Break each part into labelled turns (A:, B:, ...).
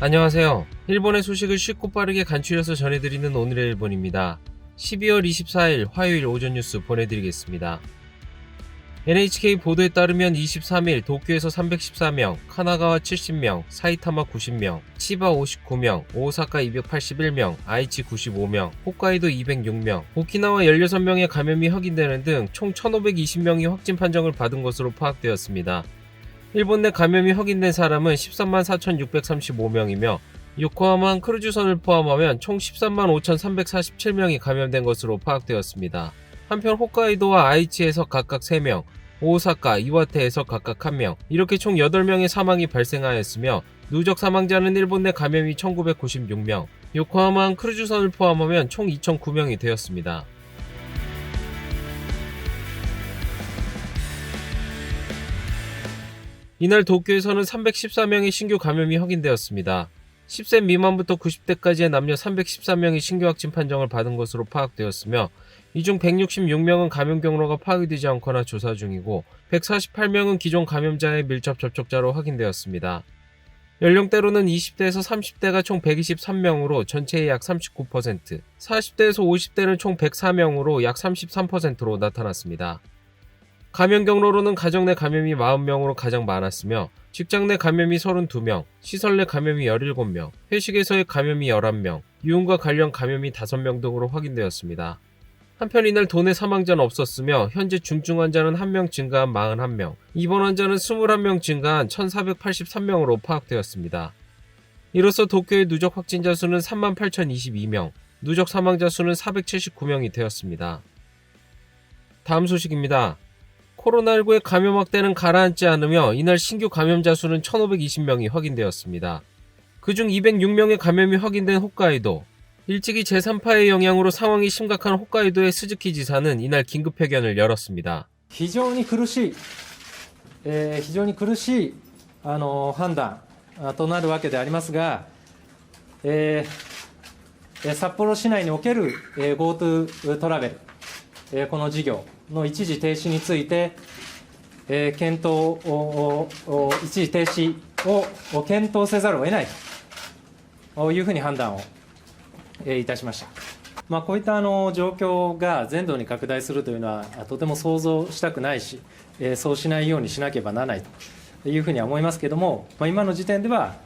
A: 안녕하세요. 일본의 소식을 쉽고 빠르게 간추려서 전해드리는 오늘의 일본입니다. 12월 24일 화요일 오전 뉴스 보내드리겠습니다. NHK 보도에 따르면 23일 도쿄에서 314명, 카나가와 70명, 사이타마 90명, 치바 59명, 오사카 281명, 아이치 95명, 홋카이도 206명, 오키나와 16명의 감염이 확인되는 등 총 1520명이 확진 판정을 받은 것으로 파악되었습니다. 일본 내 감염이 확인된 사람은 13만 4,635명이며 요코하마 크루즈선을 포함하면 총 13만 5,347명이 감염된 것으로 파악되었습니다. 한편 홋카이도와 아이치에서 각각 3명, 오사카, 이와테에서 각각 1명, 이렇게 총 8명의 사망이 발생하였으며 누적 사망자는 일본 내 감염이 1,996명, 요코하마 크루즈선을 포함하면 총 2,009명이 되었습니다. 이날 도쿄에서는 314명의 신규 감염이 확인되었습니다. 10세 미만부터 90대까지의 남녀 314명이 신규 확진 판정을 받은 것으로 파악되었으며 이 중 166명은 감염 경로가 파악이 되지 않거나 조사 중이고 148명은 기존 감염자의 밀접 접촉자로 확인되었습니다. 연령대로는 20대에서 30대가 총 123명으로 전체의 약 39%, 40대에서 50대는 총 104명으로 약 33%로 나타났습니다. 감염 경로로는 가정 내 감염이 40명으로 가장 많았으며 직장 내 감염이 32명, 시설 내 감염이 17명, 회식에서의 감염이 11명, 유흥과 관련 감염이 5명 등으로 확인되었습니다. 한편 이날 도내 사망자는 없었으며 현재 중증 환자는 1명 증가한 41명, 입원 환자는 21명 증가한 1,483명으로 파악되었습니다. 이로써 도쿄의 누적 확진자 수는 38,022명, 누적 사망자 수는 479명이 되었습니다. 다음 소식입니다. 코로나19의 감염 확대는 가라앉지 않으며 이날 신규 감염자 수는 1,520명이 확인되었습니다. 그중 206명의 감염이 확인된 홋카이도, 일찍이 제3파의 영향으로 상황이 심각한 홋카이도의 스즈키 지사는 이날 긴급회견을 열었습니다.
B: 非常に苦しい判断となるわけでありますが、札幌市内における GoTo トラベルこの事業の一時停止について検討を一時停止を検討せざるを得ないというふうに判断をいたしました。こういった状況が全土に拡大するというのはとても想像したくないし、そうしないようにしなければならないというふうには思いますけれども、今の時点では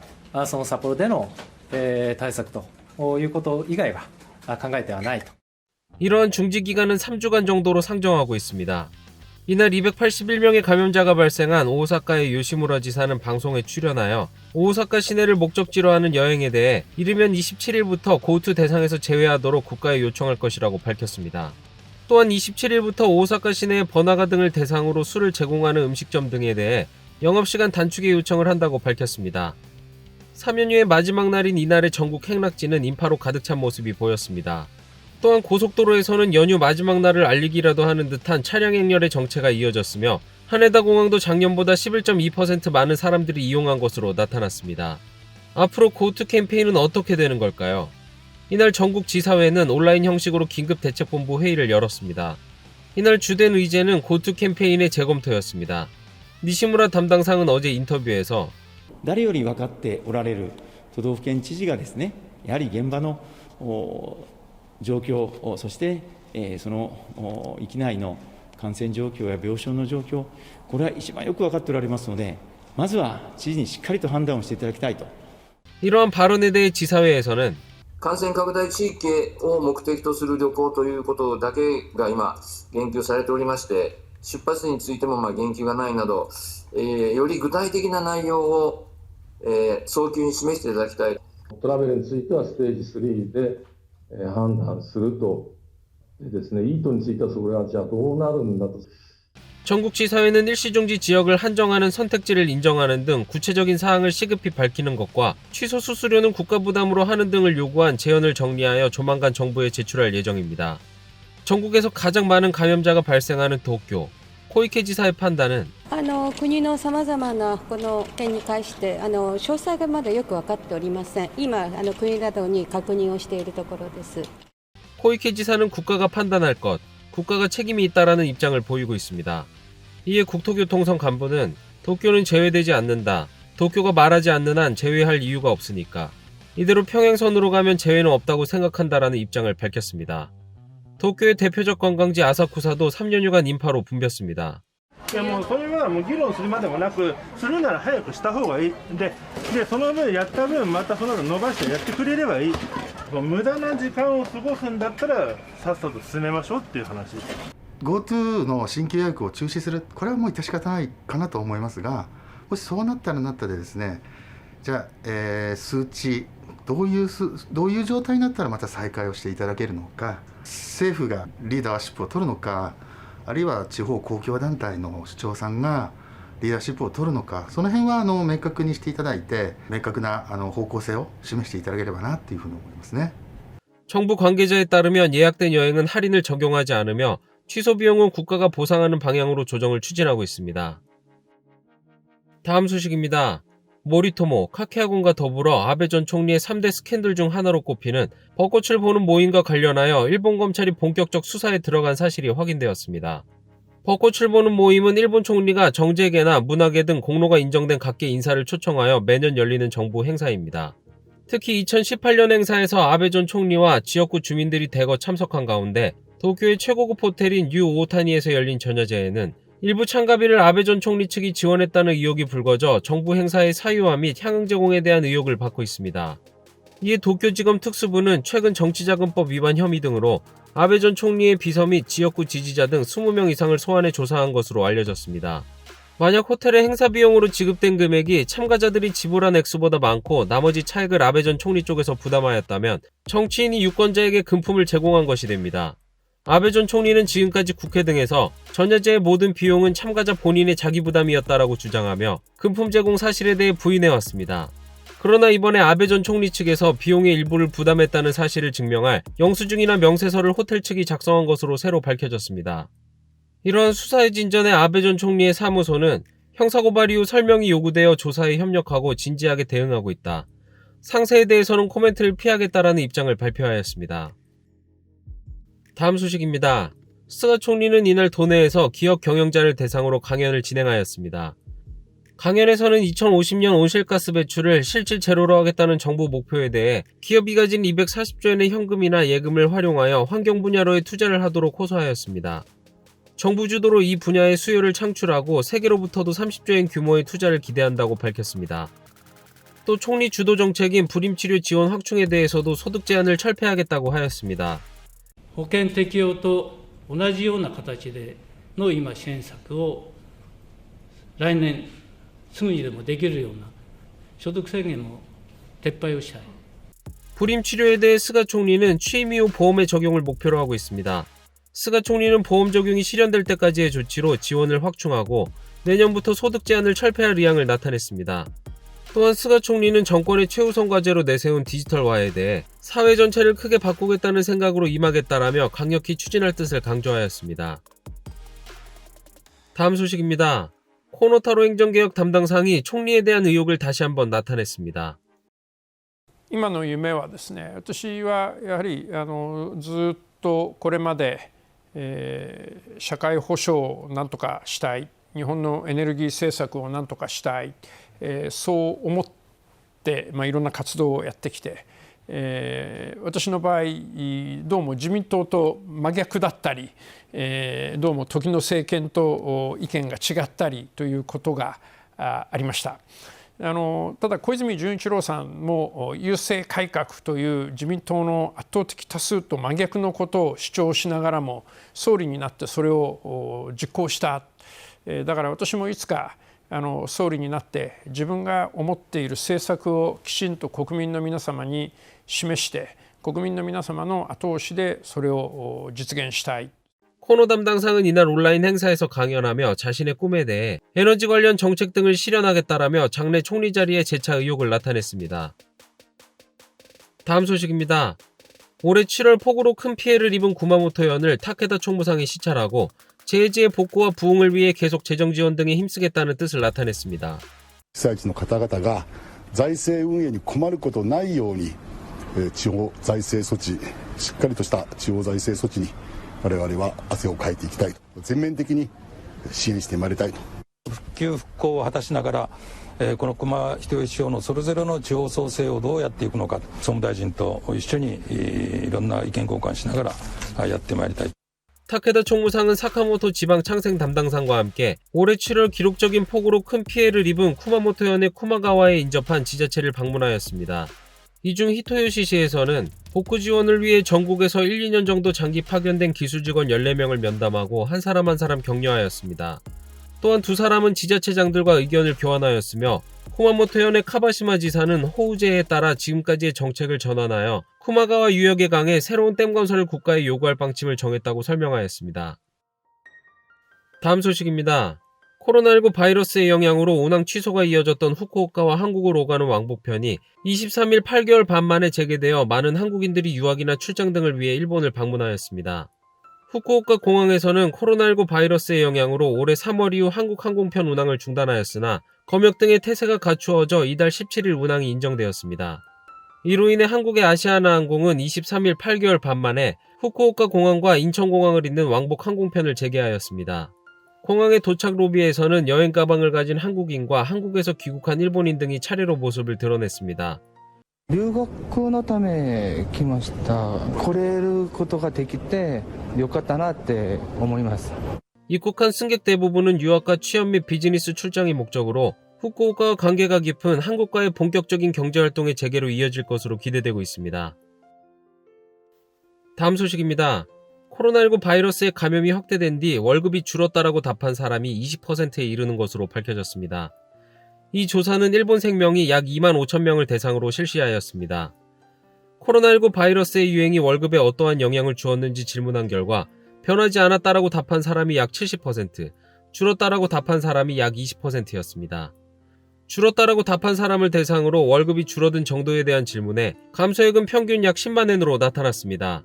B: その札幌での対策ということ以外は考えてはないと。
A: 이러한 중지 기간은 3주간 정도로 상정하고 있습니다. 이날 281명의 감염자가 발생한 오사카의 요시무라 지사는 방송에 출연하여 오사카 시내를 목적지로 하는 여행에 대해 이르면 27일부터 고투 대상에서 제외하도록 국가에 요청할 것이라고 밝혔습니다. 또한 27일부터 오사카 시내의 번화가 등을 대상으로 술을 제공하는 음식점 등에 대해 영업시간 단축에 요청을 한다고 밝혔습니다. 3연휴의 마지막 날인 이날의 전국 행락지는 인파로 가득 찬 모습이 보였습니다. 또한 고속도로에서는 연휴 마지막 날을 알리기라도 하는 듯한 차량 행렬의 정체가 이어졌으며 하네다 공항도 작년보다 11.2% 많은 사람들이 이용한 것으로 나타났습니다. 앞으로 고투 캠페인은 어떻게 되는 걸까요? 이날 전국 지사회는 온라인 형식으로 긴급 대책본부 회의를 열었습니다. 이날 주된 의제는 고투 캠페인의 재검토였습니다. 니시무라 담당상은 어제 인터뷰에서
C: 誰より分かっておられる都道府県知事がですね、やはり現場の状況、そしてその域内の感染状況や病床の状況、これは一番よく分かっておられますので、まずは知事にしっかりと判断をしていただきたいと。
A: 이러한 발언에 대해 지사회에서는
D: 感染拡大地域を目的とする旅行ということだけが今言及されておりまして、出発についても言及がないなど、より具体的な内容を早急に示していただきたい。
E: トラベルについてはステージ3で判断するとですね、イートについてはそれはじゃあどうなるんだと。
A: 전국지사회는 일시중지 지역을 한정하는 선택지를 인정하는 등 구체적인 사항을 시급히 밝히는 것과 취소 수수료는 국가 부담으로 하는 등을 요구한 제언을 정리하여 조만간 정부에 제출할 예정입니다. 전국에서 가장 많은 감염자가 발생하는 도쿄, 코이케 지사의 판단은
F: 国のさまざまなこの点に関して詳細がまだよく分かっておりません。今国などに確認をしているところです。
A: 코이케 지사는 국가가 판단할 것, 국가가 책임이 있다라는 입장을 보이고 있습니다. 이에 국토교통성 간부는 도쿄는 제외되지 않는다. 도쿄가 말하지 않는 한 제외할 이유가 없으니까. 이대로 평행선으로 가면 재회는 없다고 생각한다라는 입장을 밝혔습니다. 도쿄의 대표적 관광지 아사쿠사도 3년여간 인파로 붐볐습니다.
G: いやもうそれはもう議論するまでもなく、するなら早くした方がいい。でその分やった分またその分伸ばしてやってくれればいい。無駄な時間を過ごすんだったらさっさと進めましょうっていう話。
H: GoTo の新規予約を中止する、これはもう致し方ないかなと思いますが、もしそうなったらなったでですね、じゃあ、数値どういう状態になったらまた再開をしていただけるのか、政府がリーダーシップを取るのか、あるいは地方公共団体の首長さんがリーダーシップを取るのか、その辺は明確にしていただいて、明確な方向性を示していただければなというふうに思いますね。
A: 정부 관계자에 따르면 예약된 여행은 할인을 적용하지 않으며 취소 비용은 국가가 보상하는 방향으로 조정을 추진하고 있습니다. 다음 소식입니다. 모리토모, 카케아군과 더불어 아베 전 총리의 3대 스캔들 중 하나로 꼽히는 벚꽃을 보는 모임과 관련하여 일본 검찰이 본격적 수사에 들어간 사실이 확인되었습니다. 벚꽃을 보는 모임은 일본 총리가 정재계나 문화계 등 공로가 인정된 각계 인사를 초청하여 매년 열리는 정부 행사입니다. 특히 2018년 행사에서 아베 전 총리와 지역구 주민들이 대거 참석한 가운데 도쿄의 최고급 호텔인 뉴 오타니에서 열린 전야제에는 일부 참가비를 아베 전 총리 측이 지원했다는 의혹이 불거져 정부 행사의 사유화 및 향응 제공에 대한 의혹을 받고 있습니다. 이에 도쿄지검 특수부는 최근 정치자금법 위반 혐의 등으로 아베 전 총리의 비서 및 지역구 지지자 등 20명 이상을 소환해 조사한 것으로 알려졌습니다. 만약 호텔의 행사 비용으로 지급된 금액이 참가자들이 지불한 액수보다 많고 나머지 차액을 아베 전 총리 쪽에서 부담하였다면 정치인이 유권자에게 금품을 제공한 것이 됩니다. 아베 전 총리는 지금까지 국회 등에서 전야제의 모든 비용은 참가자 본인의 자기 부담이었다라고 주장하며 금품 제공 사실에 대해 부인해왔습니다. 그러나 이번에 아베 전 총리 측에서 비용의 일부를 부담했다는 사실을 증명할 영수증이나 명세서를 호텔 측이 작성한 것으로 새로 밝혀졌습니다. 이러한 수사의 진전에 아베 전 총리의 사무소는 형사고발 이후 설명이 요구되어 조사에 협력하고 진지하게 대응하고 있다. 상세에 대해서는 코멘트를 피하겠다라는 입장을 발표하였습니다. 다음 소식입니다. 스가 총리는 이날 도내에서 기업 경영자를 대상으로 강연을 진행하였습니다. 강연에서는 2050년 온실가스 배출을 실질 제로로 하겠다는 정부 목표에 대해 기업이 가진 240조엔의 현금이나 예금을 활용하여 환경 분야로의 투자를 하도록 호소하였습니다. 정부 주도로 이 분야의 수요를 창출하고 세계로부터도 30조엔 규모의 투자를 기대한다고 밝혔습니다. 또 총리 주도 정책인 불임치료 지원 확충에 대해서도 소득 제한을 철폐하겠다고 하였습니다.
I: 保険適用と同じような形での今支援策を来年すぐにでもできるような所得制限の撤廃をしたい。
A: 불임치료에 대해 스가 총리는 취임 이후 보험의 적용을 목표로 하고 있습니다. 스가 총리는 보험 적용이 실현될 때까지의 조치로 지원을 확충하고 내년부터 소득 제한을 철폐할 의향을 나타냈습니다. 또한 스가 총리는 정권의 최우선 과제로 내세운 디지털화에 대해 사회 전체를 크게 바꾸겠다는 생각으로 임하겠다라며 강력히 추진할 뜻을 강조하였습니다. 다음 소식입니다. 코노타로 행정개혁 담당상이 총리에 대한 의혹을 다시 한번 나타냈습니다.
J: 今の夢はですね、私はやはりずっとこれまで、社会保障をなんとかしたい、日本のエネルギー政策をなんとかしたい、そう思って、いろんな活動をやってきて、私の場合どうも自民党と真逆だったり、どうも時の政権と意見が違ったりということがありました。ただ小泉純一郎さんも郵政改革という自民党の圧倒的多数と真逆のことを主張しながらも総理になってそれを実行した。だから私もいつか総理になって自分が思っている政策をきちんと国民の皆様に示して国民の皆様の後押しでそれを実現したい。
A: 코노 담당상은 이날 온라인 행사에서 강연하며 자신의 꿈에 대해 에너지 관련 정책 등을 실현하겠다라며 장래 총리 자리에 재차 의욕을 나타냈습니다. 다음 소식입니다. 올해 7월 폭우로 큰 피해를 입은 구마모토현을 타케다 총무상이 시찰하고 재해지의 복구와 부흥을 위해 계속 재정 지원 등에 힘쓰겠다는 뜻을 나타냈습니다.
K: 被災地の方々が財政運営に困ることないように地方財政措置しっかりとした地方財政措置に我々は汗をかいていきたいと全面的に支援してまいりたいと。
L: 復旧復興を果たしながらこの熊人吉地方のそれぞれの地方創生をどうやっていくのか、総務大臣と一緒にいろんな意見交換しながらやってまいりたい。
A: 타케다 총무상은 사카모토 지방 창생 담당상과 함께 올해 7월 기록적인 폭우로 큰 피해를 입은 쿠마모토현의 쿠마가와에 인접한 지자체를 방문하였습니다. 이 중 히토요시시에서는 복구 지원을 위해 전국에서 1, 2년 정도 장기 파견된 기술직원 14명을 면담하고 한 사람 격려하였습니다. 또한 두 사람은 지자체장들과 의견을 교환하였으며 쿠마모토현의 카바시마 지사는 호우재해에 따라 지금까지의 정책을 전환하여 쿠마가와 유역의 강에 새로운 댐 건설을 국가에 요구할 방침을 정했다고 설명하였습니다. 다음 소식입니다. 코로나19 바이러스의 영향으로 운항 취소가 이어졌던 후쿠오카와 한국을 오가는 왕복편이 23일 8개월 반 만에 재개되어 많은 한국인들이 유학이나 출장 등을 위해 일본을 방문하였습니다. 후쿠오카 공항에서는 코로나19 바이러스의 영향으로 올해 3월 이후 한국 항공편 운항을 중단하였으나 검역 등의 태세가 갖추어져 이달 17일 운항이 인정되었습니다. 이로 인해 한국의 아시아나항공은 23일 8개월 반 만에 후쿠오카 공항과 인천공항을 잇는 왕복 항공편을 재개하였습니다. 공항의 도착 로비에서는 여행 가방을 가진 한국인과 한국에서 귀국한 일본인 등이 차례로 모습을 드러냈습니다.
M: 留学のため来ました。来れることができてよかったなって思います。
A: 입국한 승객 대부분은 유학과 취업 및 비즈니스 출장이 목적으로 후쿠오카와 관계가 깊은 한국과의 본격적인 경제활동의 재개로 이어질 것으로 기대되고 있습니다. 다음 소식입니다. 코로나19 바이러스의 감염이 확대된 뒤 월급이 줄었다라고 답한 사람이 20%에 이르는 것으로 밝혀졌습니다. 이 조사는 일본생명이 약 2만 5천 명을 대상으로 실시하였습니다. 코로나19 바이러스의 유행이 월급에 어떠한 영향을 주었는지 질문한 결과 변하지 않았다라고 답한 사람이 약 70%, 줄었다라고 답한 사람이 약 20%였습니다. 줄었다라고 답한 사람을 대상으로 월급이 줄어든 정도에 대한 질문에 감소액은 평균 약 10만 엔으로 나타났습니다.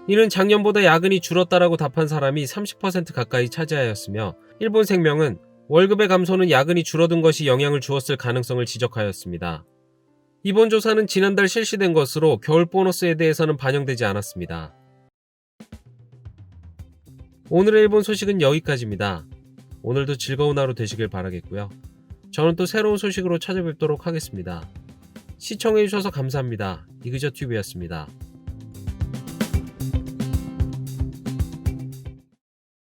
A: 이는 작년보다 야근이 줄었다라고 답한 사람이 30% 가까이 차지하였으며 일본생명은 월급의 감소는 야근이 줄어든 것이 영향을 주었을 가능성을 지적하였습니다. 이번 조사는 지난달 실시된 것으로 겨울 보너스에 대해서는 반영되지 않았습니다. 오늘의 일본 소식은 여기까지입니다. 오늘도 즐거운 하루 되시길 바라겠고요. 저는 또 새로운 소식으로 찾아뵙도록 하겠습니다. 시청해주셔서 감사합니다. 이그저TV였습니다.